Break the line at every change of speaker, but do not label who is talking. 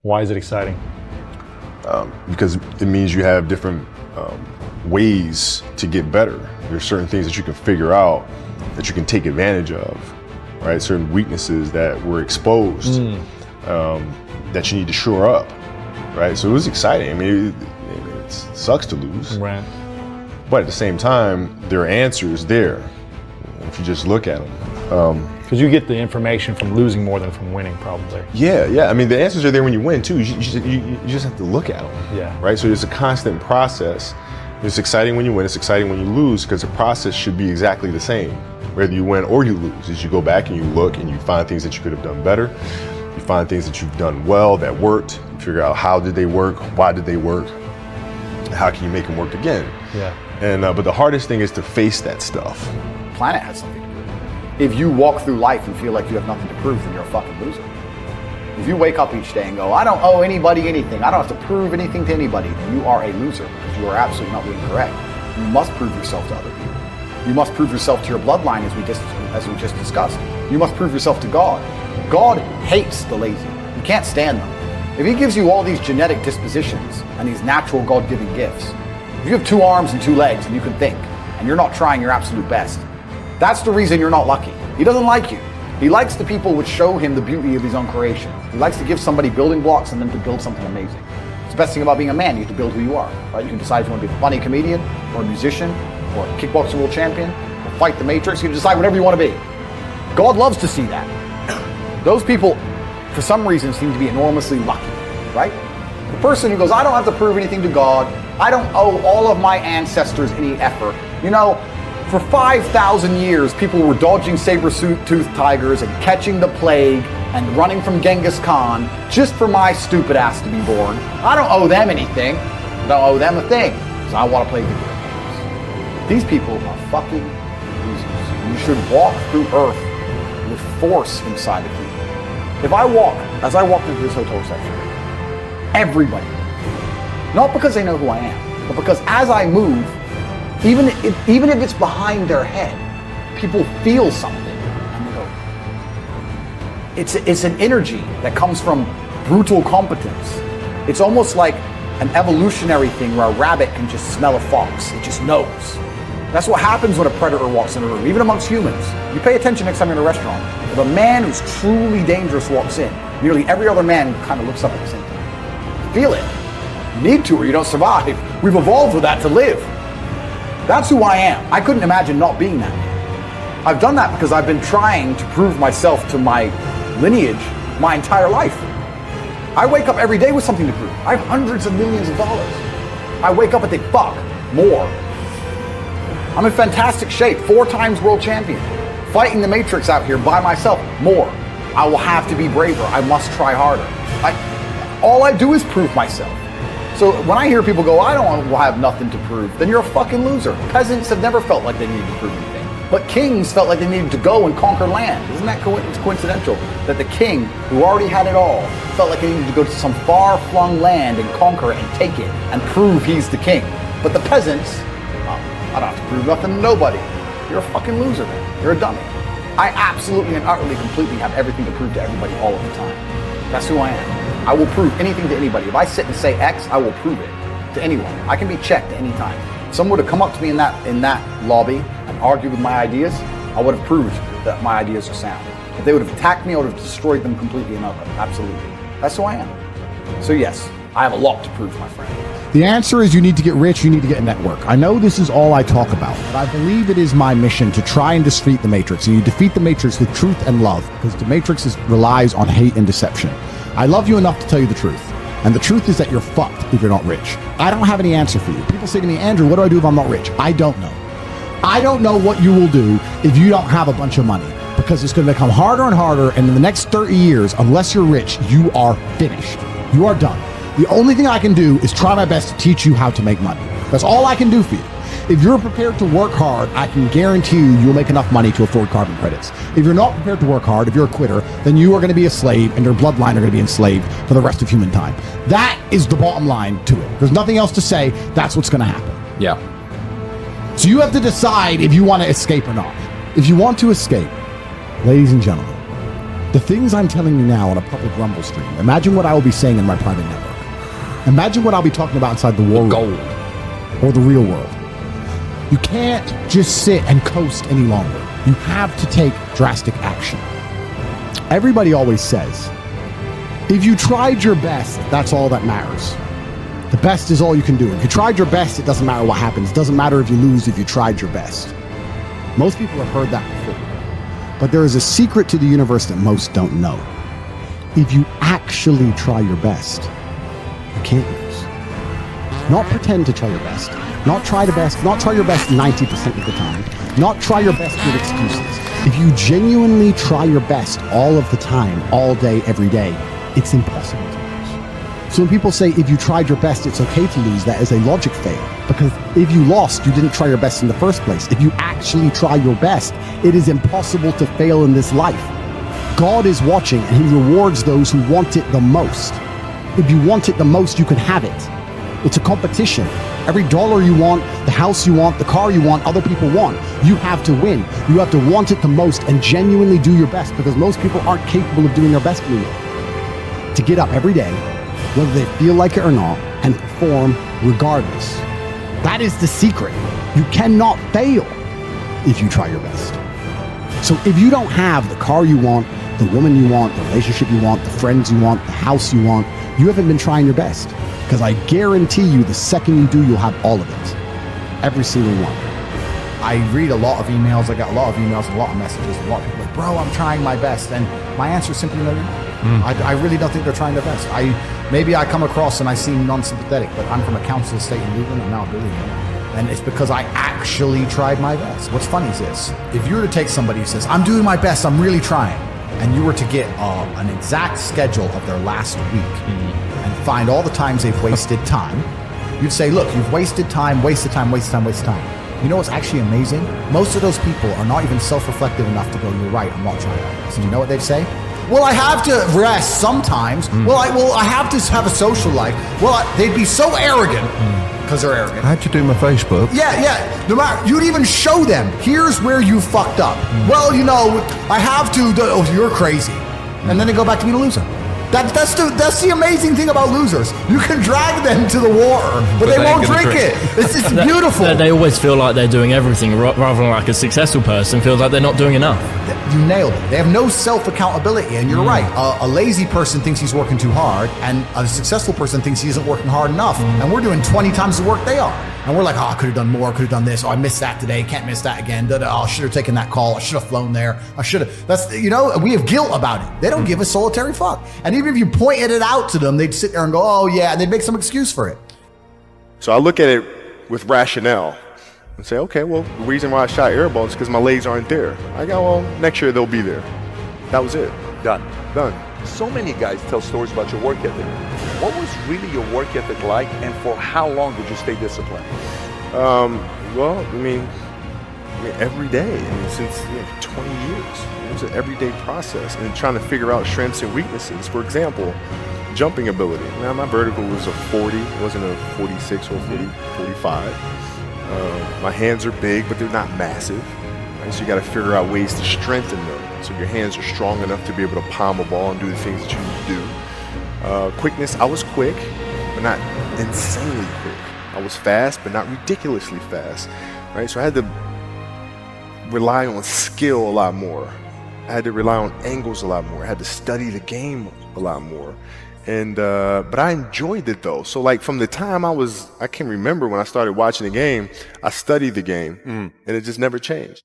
Why is it exciting?
Because it means you have different ways to get better. There's certain things that you can figure out that you can take advantage of, right? Certain weaknesses that were exposed that you need to shore up, right? So it was exciting. I mean, it sucks to lose,
Right.
but at the same time, there are answers there if you just look at them.
Because you get the information from losing more than from winning, probably.
Yeah. I mean, the answers are there when you win too. You just have to look at them.
Yeah.
Right. So it's a constant process. It's exciting when you win. It's exciting when you lose, because the process should be exactly the same, whether you win or you lose. As you go back and you look and you find things that you could have done better. You find things that you've done well that worked. You figure out how did they work, why did they work, how can you make them work again.
Yeah.
And but the hardest thing is to face that stuff.
The planet has something to prove. If you walk through life and feel like you have nothing to prove, then you're a fucking loser. If you wake up each day and go, I don't owe anybody anything, I don't have to prove anything to anybody, then you are a loser, because you are absolutely not being correct. You must prove yourself to other people. You must prove yourself to your bloodline, as we just discussed. You must prove yourself to God. God hates the lazy. You can't stand them. If he gives you all these genetic dispositions and these natural God-given gifts, if you have 2 arms and 2 legs and you can think, and you're not trying your absolute best, that's the reason you're not lucky. He doesn't like you. He likes the people which show him the beauty of his own creation. He likes to give somebody building blocks and then to build something amazing. It's the best thing about being a man. You have to build who you are. Right? You can decide if you want to be a funny comedian, or a musician, or a kickboxing world champion, or fight the Matrix. You can decide whatever you want to be. God loves to see that. Those people, for some reason, seem to be enormously lucky, right? The person who goes, I don't have to prove anything to God. I don't owe all of my ancestors any effort. You know, for 5,000 years, people were dodging saber-toothed tigers and catching the plague and running from Genghis Khan just for my stupid ass to be born. I don't owe them anything. I don't owe them a thing, because I want to play video games. These people are fucking losers. You should walk through Earth with force inside of you. As I walk into this hotel reception, everybody, not because they know who I am, but because as I move, even if it's behind their head, people feel something. And they go, it's an energy that comes from brutal competence. It's almost like an evolutionary thing where a rabbit can just smell a fox. It just knows. That's what happens when a predator walks in a room, even amongst humans. You pay attention next time you're in a restaurant. If a man who's truly dangerous walks in, nearly every other man kind of looks up at the same time. Feel it. You need to, or you don't survive. We've evolved with that to live. That's who I am. I couldn't imagine not being that man. I've done that because I've been trying to prove myself to my lineage my entire life. I wake up every day with something to prove. I have hundreds of millions of dollars. I wake up and think, fuck, more. I'm in fantastic shape, 4 times world champion. Fighting the Matrix out here by myself, more. I will have to be braver. I must try harder. All I do is prove myself. So when I hear people go, I don't have nothing to prove, then you're a fucking loser. Peasants have never felt like they needed to prove anything. But kings felt like they needed to go and conquer land. Isn't that coincidental? That the king, who already had it all, felt like he needed to go to some far-flung land and conquer it and take it and prove he's the king. But the peasants, I don't have to prove nothing to nobody. You're a fucking loser, man. You're a dummy. I absolutely and utterly, completely have everything to prove to everybody all of the time. That's who I am. I will prove anything to anybody. If I sit and say X, I will prove it to anyone. I can be checked at any time. If someone would have come up to me in that lobby and argued with my ideas, I would have proved that my ideas are sound. If they would have attacked me, I would have destroyed them completely and utterly. Absolutely. That's who I am. So yes, I have a lot to prove, my friend.
The answer is you need to get rich, you need to get a network. I know this is all I talk about, but I believe it is my mission to try and defeat the Matrix. And you defeat the Matrix with truth and love, because the Matrix relies on hate and deception. I love you enough to tell you the truth. And the truth is that you're fucked if you're not rich. I don't have any answer for you. People say to me, Andrew, what do I do if I'm not rich? I don't know. I don't know what you will do if you don't have a bunch of money, because it's going to become harder and harder. And in the next 30 years, unless you're rich, you are finished. You are done. The only thing I can do is try my best to teach you how to make money. That's all I can do for you. If you're prepared to work hard, I can guarantee you'll make enough money to afford carbon credits. If you're not prepared to work hard, if you're a quitter, then you are going to be a slave, and your bloodline are going to be enslaved for the rest of human time. That is the bottom line to it. There's nothing else to say. That's what's going to happen.
Yeah.
So you have to decide if you want to escape or not. If you want to escape, ladies and gentlemen, The things I'm telling you now on a public Rumble stream, imagine what I will be saying in my private network. Imagine what I'll be talking about inside the war room or the real world. You can't just sit and coast any longer. You have to take drastic action. Everybody always says, if you tried your best, that's all that matters. The best is all you can do. If you tried your best, it doesn't matter what happens. It doesn't matter if you lose if you tried your best. Most people have heard that before. But there is a secret to the universe that most don't know. If you actually try your best, you can't lose. Not pretend to try your best. Not try your best 90% of the time. Not try your best with excuses. If you genuinely try your best all of the time, all day, every day, it's impossible to lose. So when people say, if you tried your best, it's okay to lose, that is a logic fail. Because if you lost, you didn't try your best in the first place. If you actually try your best, it is impossible to fail in this life. God is watching and he rewards those who want it the most. If you want it the most, you can have it. It's a competition. Every dollar you want, the house you want, the car you want, other people want, you have to win. You have to want it the most and genuinely do your best, because most people aren't capable of doing their best anymore. To get up every day, whether they feel like it or not, and perform regardless. That is the secret. You cannot fail if you try your best. So if you don't have the car you want, the woman you want, the relationship you want, the friends you want, the house you want, you haven't been trying your best. Because I guarantee you, the second you do, you'll have all of it. Every single one. I read a lot of emails. I got a lot of emails and a lot of messages. A lot of people like, bro, I'm trying my best. And my answer is simply no, you're not. I really don't think they're trying their best. Maybe I come across and I seem non-sympathetic, but I'm from a council estate in Luton. I'm now a billionaire. And it's because I actually tried my best. What's funny is this. If you were to take somebody who says, I'm doing my best, I'm really trying, and you were to get an exact schedule of their last week and find all the times they've wasted time, you'd say, look, you've wasted time, wasted time, wasted time, wasted time. You know what's actually amazing? Most of those people are not even self-reflective enough to go, you're right, I'm not trying my best. And you know what they'd say? Well, I have to rest sometimes. Well, I have to have a social life. They'd be so arrogant because they're arrogant.
I had to do my Facebook.
Yeah. No matter, you'd even show them, here's where you fucked up. Well, you know, I have to, oh, you're crazy. And then they go back to being a loser. That's the amazing thing about losers. You can drag them to the water, but they won't drink it. It's beautiful.
They always feel like they're doing everything, rather than like a successful person feels like they're not doing enough.
You nailed it. They have no self-accountability, and you're right. A lazy person thinks he's working too hard, and a successful person thinks he isn't working hard enough. And we're doing 20 times the work they are. And we're like, oh, I could have done more, could have done this. Oh, I missed that today, can't miss that again. Oh, I should have taken that call. I should have flown there. I should have. That's, you know, we have guilt about it. They don't give a solitary fuck. And even if you pointed it out to them, they'd sit there and go, oh yeah, and they'd make some excuse for it.
So I look at it with rationale and say, okay, well, the reason why I shot air balls is because my legs aren't there. I go, well, next year they'll be there. That was it.
Done.
So
many guys tell stories about your work ethic. What was really your work ethic like, and for how long did you stay disciplined?
Well, I mean, every day. I mean, since 20 years. It was an everyday process, and trying to figure out strengths and weaknesses. For example, jumping ability. Now, my vertical was a 40. It wasn't a 46 or 45. My hands are big, but they're not massive. Right? So you got to figure out ways to strengthen them. So your hands are strong enough to be able to palm a ball and do the things that you need to do. Quickness, I was quick, but not insanely quick. I was fast, but not ridiculously fast. Right? So I had to rely on skill a lot more. I had to rely on angles a lot more. I had to study the game a lot more. And but I enjoyed it though. So like from the time I can remember when I started watching the game, I studied the game and it just never changed.